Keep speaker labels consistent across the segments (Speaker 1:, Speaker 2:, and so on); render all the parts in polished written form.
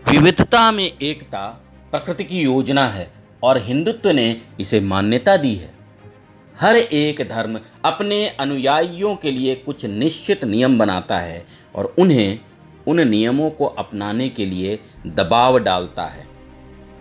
Speaker 1: विविधता में एकता प्रकृति की योजना है और हिंदुत्व ने इसे मान्यता दी है। हर एक धर्म अपने अनुयायियों के लिए कुछ निश्चित नियम बनाता है और उन्हें उन नियमों को अपनाने के लिए दबाव डालता है।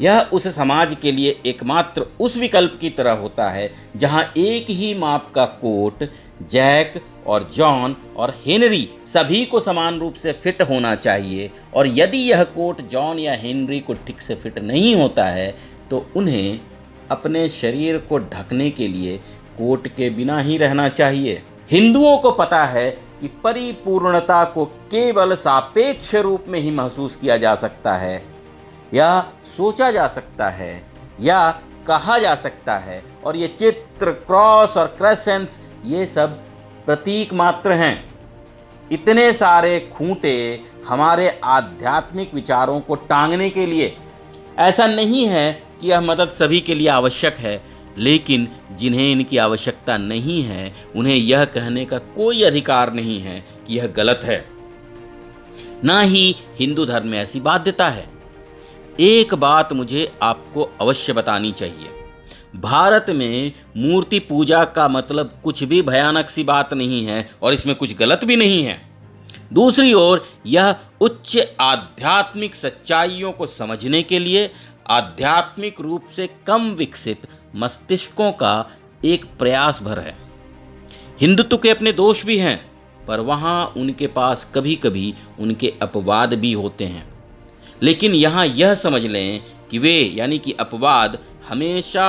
Speaker 1: यह उस समाज के लिए एकमात्र उस विकल्प की तरह होता है जहां एक ही माप का कोट जैक और जॉन और हेनरी सभी को समान रूप से फिट होना चाहिए, और यदि यह कोट जॉन या हेनरी को ठीक से फिट नहीं होता है तो उन्हें अपने शरीर को ढकने के लिए कोट के बिना ही रहना चाहिए। हिंदुओं को पता है कि परिपूर्णता को केवल सापेक्ष रूप में ही महसूस किया जा सकता है, या सोचा जा सकता है, या कहा जा सकता है, और ये चित्र, क्रॉस और क्रेसेंट्स ये सब प्रतीक मात्र हैं। इतने सारे खूंटे हमारे आध्यात्मिक विचारों को टांगने के लिए। ऐसा नहीं है कि यह मदद सभी के लिए आवश्यक है, लेकिन जिन्हें इनकी आवश्यकता नहीं है उन्हें यह कहने का कोई अधिकार नहीं है कि यह गलत है। ना ही हिंदू धर्म में ऐसी बाध्यता है। एक बात मुझे आपको अवश्य बतानी चाहिए, भारत में मूर्ति पूजा का मतलब कुछ भी भयानक सी बात नहीं है और इसमें कुछ गलत भी नहीं है। दूसरी ओर यह उच्च आध्यात्मिक सच्चाइयों को समझने के लिए आध्यात्मिक रूप से कम विकसित मस्तिष्कों का एक प्रयास भर है। हिंदुत्व के अपने दोष भी हैं, पर वहाँ उनके पास कभी कभी उनके अपवाद भी होते हैं। लेकिन यहाँ यह समझ लें कि वे यानी कि अपवाद हमेशा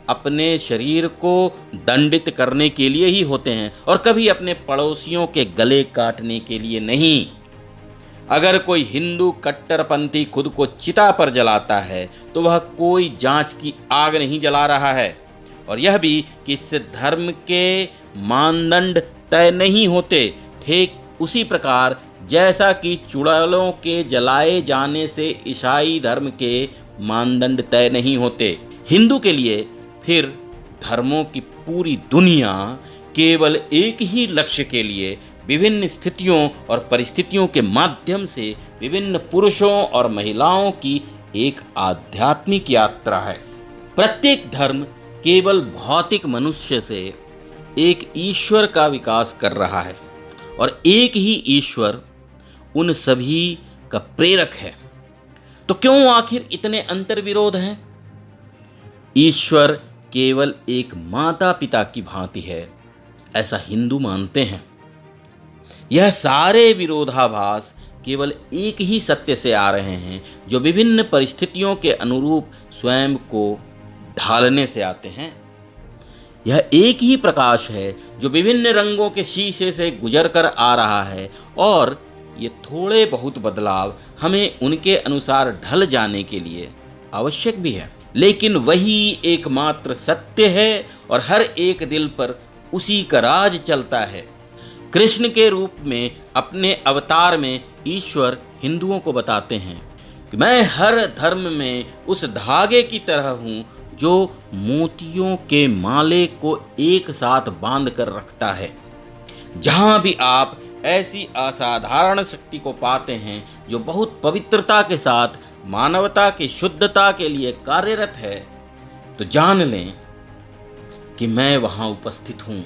Speaker 1: अपने शरीर को दंडित करने के लिए ही होते हैं और कभी अपने पड़ोसियों के गले काटने के लिए नहीं। अगर कोई हिंदू कट्टरपंथी खुद को चिता पर जलाता है तो वह कोई जांच की आग नहीं जला रहा है, और यह भी कि इस धर्म के मानदंड तय नहीं होते। ठीक उसी प्रकार जैसा कि चुड़ैलों के जलाए जाने से ईसाई धर्म के मानदंड तय नहीं होते। हिंदू के लिए फिर धर्मों की पूरी दुनिया केवल एक ही लक्ष्य के लिए विभिन्न स्थितियों और परिस्थितियों के माध्यम से विभिन्न पुरुषों और महिलाओं की एक आध्यात्मिक यात्रा है। प्रत्येक धर्म केवल भौतिक मनुष्य से एक ईश्वर का विकास कर रहा है और एक ही ईश्वर उन सभी का प्रेरक है। तो क्यों आखिर इतने अंतर्विरोध हैं? ईश्वर केवल एक माता पिता की भांति है, ऐसा हिंदू मानते हैं। यह सारे विरोधाभास केवल एक ही सत्य से आ रहे हैं जो विभिन्न परिस्थितियों के अनुरूप स्वयं को ढालने से आते हैं। यह एक ही प्रकाश है जो विभिन्न रंगों के शीशे से गुजर कर आ रहा है, और ये थोड़े बहुत बदलाव हमें उनके अनुसार ढल जाने के लिए आवश्यक भी है। लेकिन वही एकमात्र सत्य है और हर एक दिल पर उसी का राज चलता है। कृष्ण के रूप में अपने अवतार में ईश्वर हिंदुओं को बताते हैं कि मैं हर धर्म में उस धागे की तरह हूँ जो मोतियों के माले को एक साथ बांध कर रखता है। जहाँ भी आप ऐसी असाधारण शक्ति को पाते हैं जो बहुत पवित्रता के साथ मानवता की शुद्धता के लिए कार्यरत है, तो जान लें कि मैं वहाँ उपस्थित हूँ।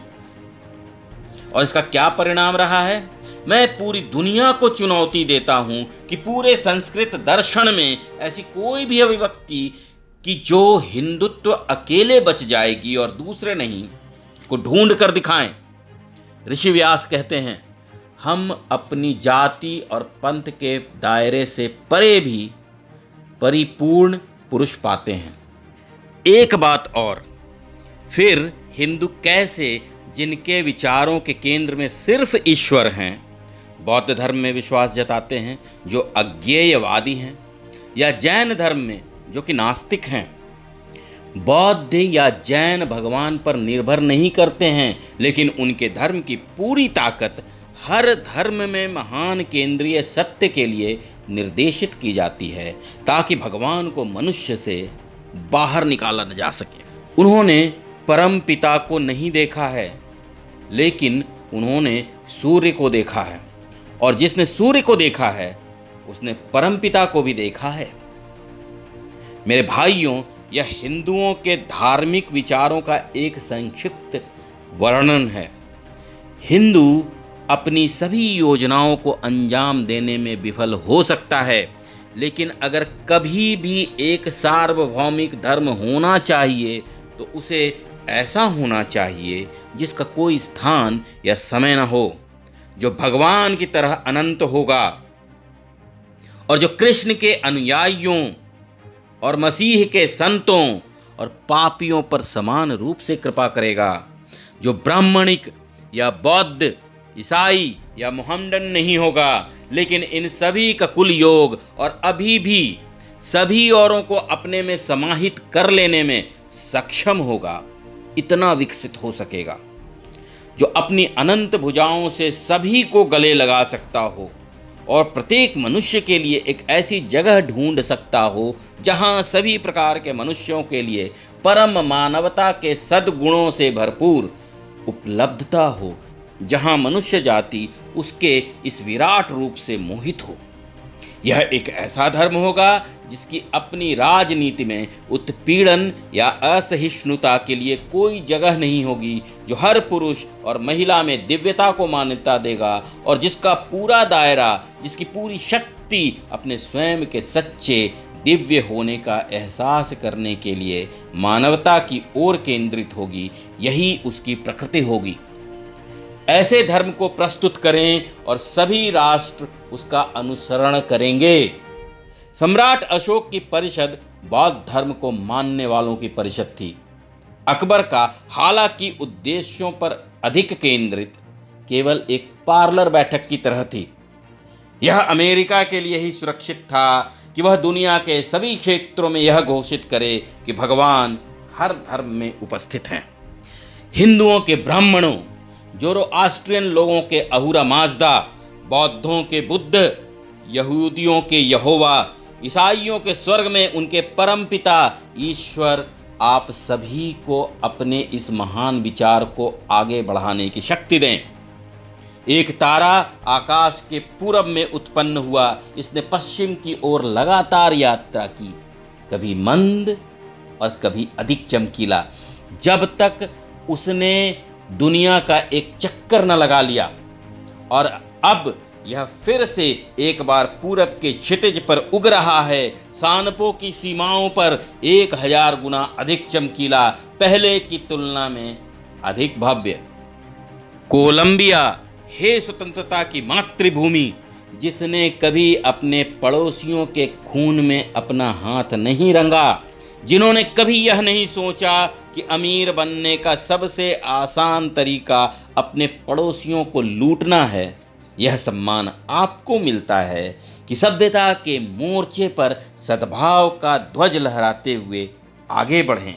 Speaker 1: और इसका क्या परिणाम रहा है? मैं पूरी दुनिया को चुनौती देता हूँ कि पूरे संस्कृत दर्शन में ऐसी कोई भी अभिव्यक्ति कि जो हिंदुत्व अकेले बच जाएगी और दूसरे नहीं को ढूंढ कर दिखाएं। ऋषि व्यास कहते हैं, हम अपनी जाति और पंथ के दायरे से परे भी परिपूर्ण पुरुष पाते हैं। एक बात और, फिर हिंदू कैसे, जिनके विचारों के केंद्र में सिर्फ ईश्वर हैं, बौद्ध धर्म में विश्वास जताते हैं जो अज्ञेयवादी हैं, या जैन धर्म में जो कि नास्तिक हैं। बौद्ध या जैन भगवान पर निर्भर नहीं करते हैं, लेकिन उनके धर्म की पूरी ताकत हर धर्म में महान केंद्रीय सत्य के लिए निर्देशित की जाती है ताकि भगवान को मनुष्य से बाहर निकाला न जा सके। उन्होंने परम पिता को नहीं देखा है, लेकिन उन्होंने सूर्य को देखा है, और जिसने सूर्य को देखा है उसने परमपिता को भी देखा है। मेरे भाइयों, यह हिंदुओं के धार्मिक विचारों का एक संक्षिप्त वर्णन है। हिंदू अपनी सभी योजनाओं को अंजाम देने में विफल हो सकता है, लेकिन अगर कभी भी एक सार्वभौमिक धर्म होना चाहिए तो उसे ऐसा होना चाहिए जिसका कोई स्थान या समय न हो, जो भगवान की तरह अनंत होगा और जो कृष्ण के अनुयायियों और मसीह के संतों और पापियों पर समान रूप से कृपा करेगा, जो ब्राह्मणिक या बौद्ध, ईसाई या मोहम्मडन नहीं होगा, लेकिन इन सभी का कुल योग और अभी भी सभी औरों को अपने में समाहित कर लेने में सक्षम होगा, इतना विकसित हो सकेगा, जो अपनी अनंत भुजाओं से सभी को गले लगा सकता हो और प्रत्येक मनुष्य के लिए एक ऐसी जगह ढूंढ सकता हो जहां सभी प्रकार के मनुष्यों के लिए परम मानवता के सद्गुणों से भरपूर उपलब्धता हो, जहां मनुष्य जाति उसके इस विराट रूप से मोहित हो। यह एक ऐसा धर्म होगा जिसकी अपनी राजनीति में उत्पीड़न या असहिष्णुता के लिए कोई जगह नहीं होगी, जो हर पुरुष और महिला में दिव्यता को मान्यता देगा और जिसका पूरा दायरा, जिसकी पूरी शक्ति अपने स्वयं के सच्चे दिव्य होने का एहसास करने के लिए मानवता की ओर केंद्रित होगी। यही उसकी प्रकृति होगी। ऐसे धर्म को प्रस्तुत करें और सभी राष्ट्र उसका अनुसरण करेंगे। सम्राट अशोक की परिषद बौद्ध धर्म को मानने वालों की परिषद थी। अकबर का हालांकि उद्देश्यों पर अधिक केंद्रित केवल एक पार्लर बैठक की तरह थी। यह अमेरिका के लिए ही सुरक्षित था कि वह दुनिया के सभी क्षेत्रों में यह घोषित करे कि भगवान हर धर्म में उपस्थित हैं। हिंदुओं के ब्राह्मणों, जोरोआस्ट्रियन लोगों के अहूरा माजदा, बौद्धों के बुद्ध, यहूदियों के यहोवा, ईसाइयों के स्वर्ग में उनके परमपिता ईश्वर आप सभी को अपने इस महान विचार को आगे बढ़ाने की शक्ति दें। एक तारा आकाश के पूरब में उत्पन्न हुआ, इसने पश्चिम की ओर लगातार यात्रा की, कभी मंद और कभी अधिक चमकीला, जब तक उसने दुनिया का एक चक्कर न लगा लिया। और अब यह फिर से एक बार पूरब के क्षितिज पर उग रहा है, सानपों की सीमाओं पर 1000 गुना अधिक चमकीला, पहले की तुलना में अधिक भव्य। कोलंबिया, हे स्वतंत्रता की मातृभूमि, जिसने कभी अपने पड़ोसियों के खून में अपना हाथ नहीं रंगा, जिन्होंने कभी यह नहीं सोचा कि अमीर बनने का सबसे आसान तरीका अपने पड़ोसियों को लूटना है, यह सम्मान आपको मिलता है कि सभ्यता के मोर्चे पर सद्भाव का ध्वज लहराते हुए आगे बढ़ें।